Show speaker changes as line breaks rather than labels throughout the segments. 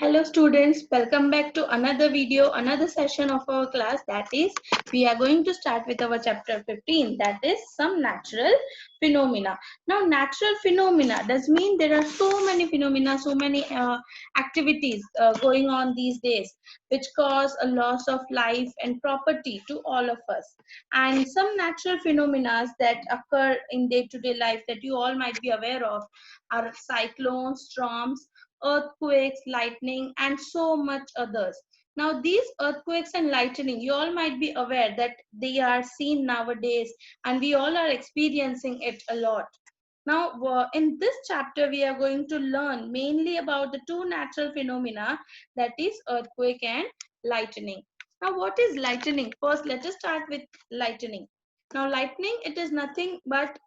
Hello students, welcome back to another video, another session of our class. That is, we are going to start with our chapter 15, that is some natural phenomena. Now natural phenomena does mean there are so many phenomena, so many activities going on these days which cause a loss of life and property to all of us. And some natural phenomena that occur in day-to-day life that you all might be aware of are cyclones, storms, earthquakes, lightning, and so much others. Now, these earthquakes and lightning, you all might be aware that they are seen nowadays, and we all are experiencing it a lot. Now, in this chapter, we are going to learn mainly about the two natural phenomena, that is earthquake and lightning. Now, what is lightning? First, let us start with lightning. Now, lightning, it is nothing but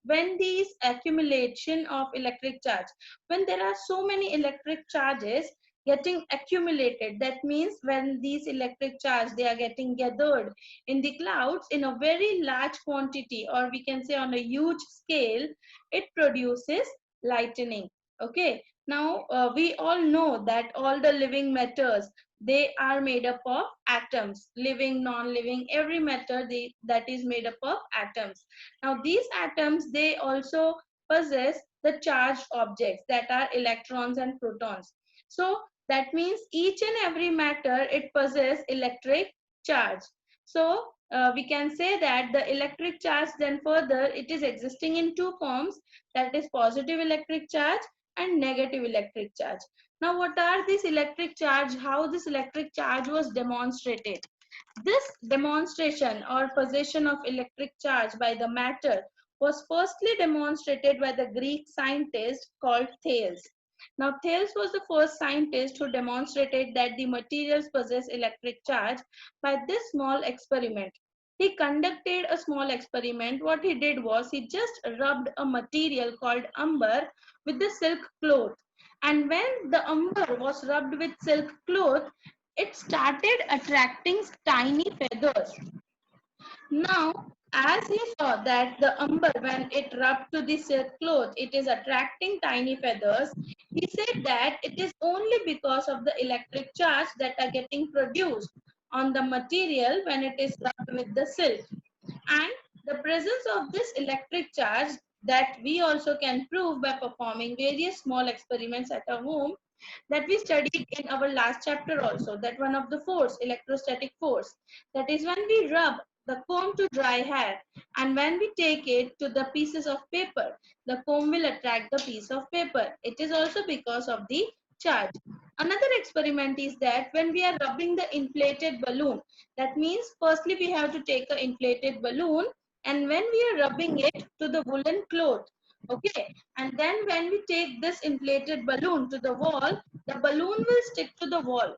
when these accumulation of electric charge, when there are so many electric charges getting accumulated, that means when these electric charge, they are getting gathered in the clouds in a very large quantity, or we can say on a huge scale, it produces lightning. Okay, now we all know that all the living matters, they are made up of atoms, living, non-living, every matter that is made up of atoms. Now these atoms, they also possess the charged objects, that are electrons and protons. So that means each and every matter, it possesses electric charge. So we can say that the electric charge, then further, it is existing in two forms, that is positive electric charge and negative electric charge. Now what are this electric charge? How this electric charge was demonstrated? This demonstration or possession of electric charge by the matter was firstly demonstrated by the Greek scientist called Thales. Now, Thales was the first scientist who demonstrated that the materials possess electric charge by this small experiment. He conducted a small experiment. What he did was he just rubbed a material called umber with the silk cloth. And when the umber was rubbed with silk cloth, it started attracting tiny feathers. Now, as he saw that the umber, when it rubbed to the silk cloth, it is attracting tiny feathers, he said that it is only because of the electric charge that are getting produced on the material when it is rubbed with the silk. And the presence of this electric charge, that we also can prove by performing various small experiments at our home, that we studied in our last chapter also, that one of the force, electrostatic force, that is when we rub the comb to dry hair and when we take it to the pieces of paper, the comb will attract the piece of paper. It is also because of the charge. Another experiment is that when we are rubbing the inflated balloon, that means firstly we have to take an inflated balloon, and when we are rubbing it to the woolen cloth, okay, and then when we take this inflated balloon to the wall, the balloon will stick to the wall.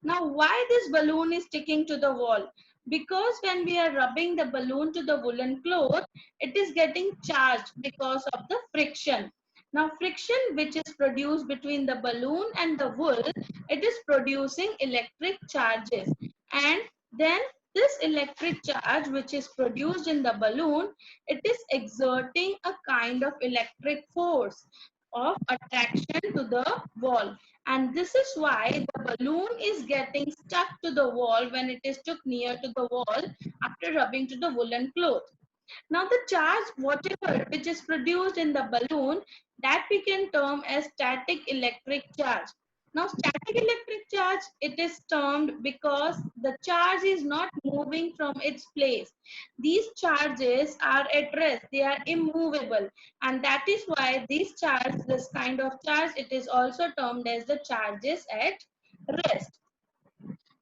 Now why this balloon is sticking to the wall? Because when we are rubbing the balloon to the woolen cloth, it is getting charged because of the friction. Now friction which is produced between the balloon and the wool, it is producing electric charges. And then this electric charge which is produced in the balloon, it is exerting a kind of electric force of attraction to the wall. And this is why the balloon is getting stuck to the wall when it is took near to the wall after rubbing to the woolen cloth. Now the charge, whatever which is produced in the balloon, that we can term as static electric charge. Now static electric charge, it is termed because the charge is not moving from its place. These charges are at rest, they are immovable, and that is why this charge, this kind of charge, it is also termed as the charges at rest.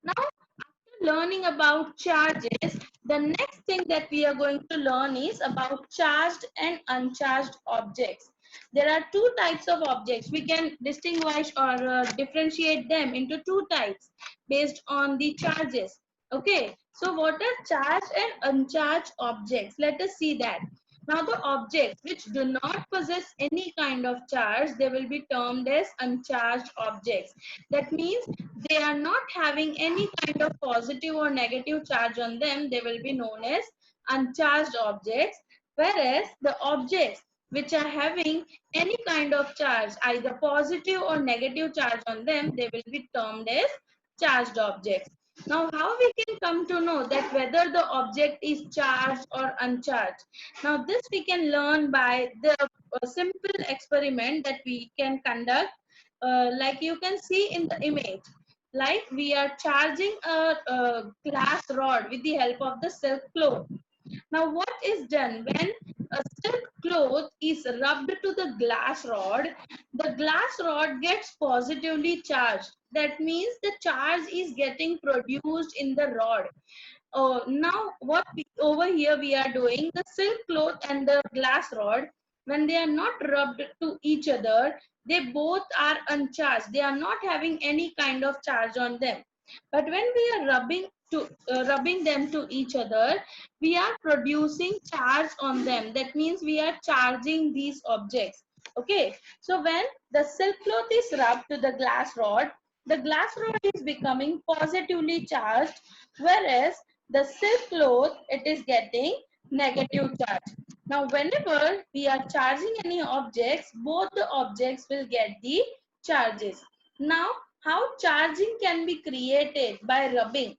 Now, after learning about charges, the next thing that we are going to learn is about charged and uncharged objects. There are two types of objects. We can distinguish or differentiate them into two types based on the charges. Okay, so what are charged and uncharged objects? Let us see that. Now the objects which do not possess any kind of charge, they will be termed as uncharged objects. That means they are not having any kind of positive or negative charge on them. They will be known as uncharged objects. Whereas the objects which are having any kind of charge, either positive or negative charge on them, they will be termed as charged objects. Now, how we can come to know that whether the object is charged or uncharged? Now, this we can learn by the simple experiment that we can conduct. Like you can see in the image, like we are charging a glass rod with the help of the silk cloth. Now, what is done when a silk cloth is rubbed to the glass rod gets positively charged. That means the charge is getting produced in the rod. Now, over here we are doing, the silk cloth and the glass rod, when they are not rubbed to each other, they both are uncharged. They are not having any kind of charge on them. But when we are rubbing them to each other, we are producing charge on them. That means we are charging these objects. Okay. So when the silk cloth is rubbed to the glass rod is becoming positively charged, whereas the silk cloth, it is getting negative charge. Now, whenever we are charging any objects, both the objects will get the charges. Now, how charging can be created by rubbing?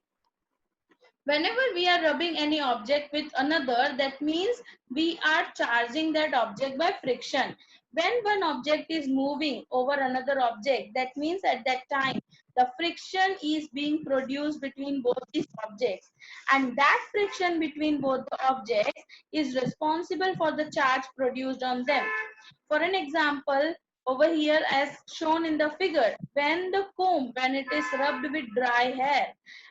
Whenever we are rubbing any object with another, that means we are charging that object by friction. When one object is moving over another object, that means at that time the friction is being produced between both these objects, and that friction between both the objects is responsible for the charge produced on them. For an example, over here as shown in the figure, when the comb, when it is rubbed with dry hair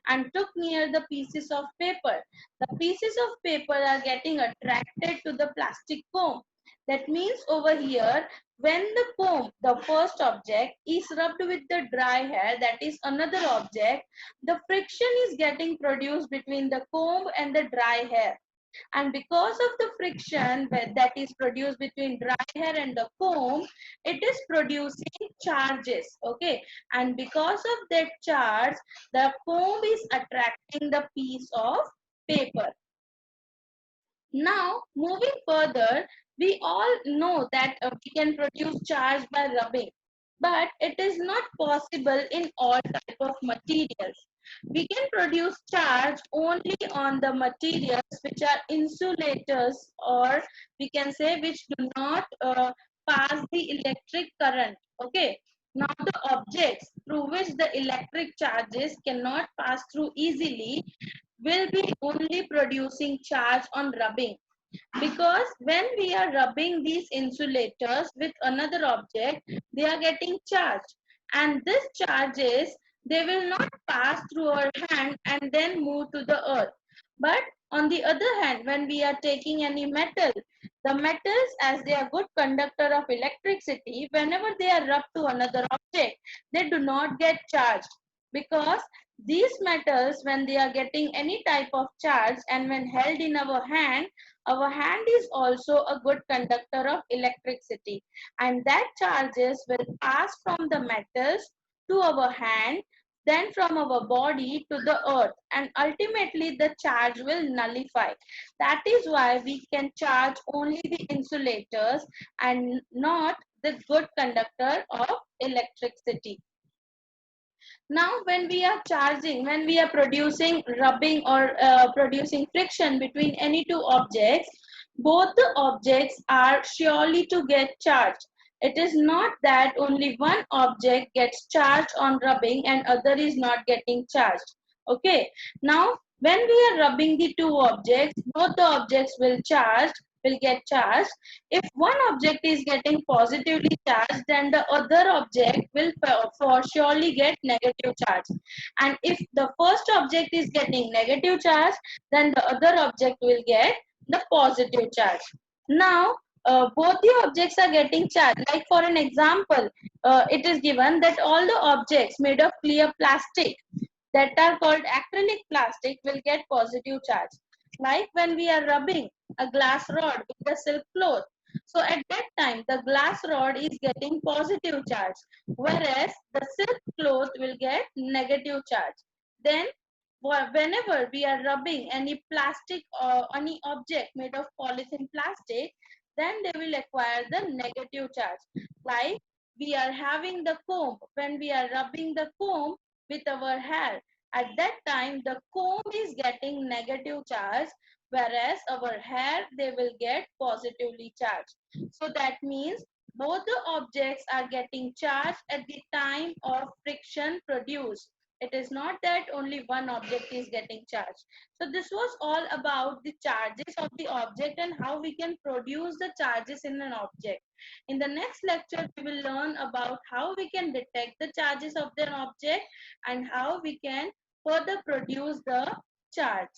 and took near the pieces of paper, the pieces of paper are getting attracted to the plastic comb. That means over here, when the comb, the first object, is rubbed with the dry hair, that is another object, the friction is getting produced between the comb and the dry hair. And because of the friction that is produced between dry hair and the comb, it is producing charges. Okay. And because of that charge, the comb is attracting the piece of paper. Now, moving further, we all know that we can produce charge by rubbing, but it is not possible in all type of materials. We can produce charge only on the materials which are insulators, or we can say which do not pass the electric current. Okay. Now, the objects through which the electric charges cannot pass through easily will be only producing charge on rubbing, because when we are rubbing these insulators with another object, they are getting charged, and this charges, they will not pass through our hand and then move to the earth. But on the other hand, when we are taking any metal, the metals, as they are good conductor of electricity, whenever they are rubbed to another object, they do not get charged, because these metals, when they are getting any type of charge and when held in our hand is also a good conductor of electricity, and that charges will pass from the metals to our hand, then from our body to the earth, and ultimately the charge will nullify. That is why we can charge only the insulators and not the good conductor of electricity. Now, when we are charging, when we are producing rubbing or producing friction between any two objects, both the objects are surely to get charged. It is not that only one object gets charged on rubbing and other is not getting charged. Okay. Now, when we are rubbing the two objects, both the objects will get charged. If one object is getting positively charged, then the other object will for surely get negative charge. And if the first object is getting negative charge, then the other object will get the positive charge. Now, both the objects are getting charged. Like for an example, it is given that all the objects made of clear plastic that are called acrylic plastic will get positive charge. Like when we are rubbing a glass rod with a silk cloth. So at that time, the glass rod is getting positive charge, whereas the silk cloth will get negative charge. Then, whenever we are rubbing any plastic or any object made of polythene plastic, then they will acquire the negative charge. Like we are having the comb, when we are rubbing the comb with our hair, at that time the comb is getting negative charge, whereas our hair, they will get positively charged. So that means both the objects are getting charged at the time of friction produced. It is not that only one object is getting charged. So this was all about the charges of the object and how we can produce the charges in an object. In the next lecture, we will learn about how we can detect the charges of an object and how we can further produce the charge.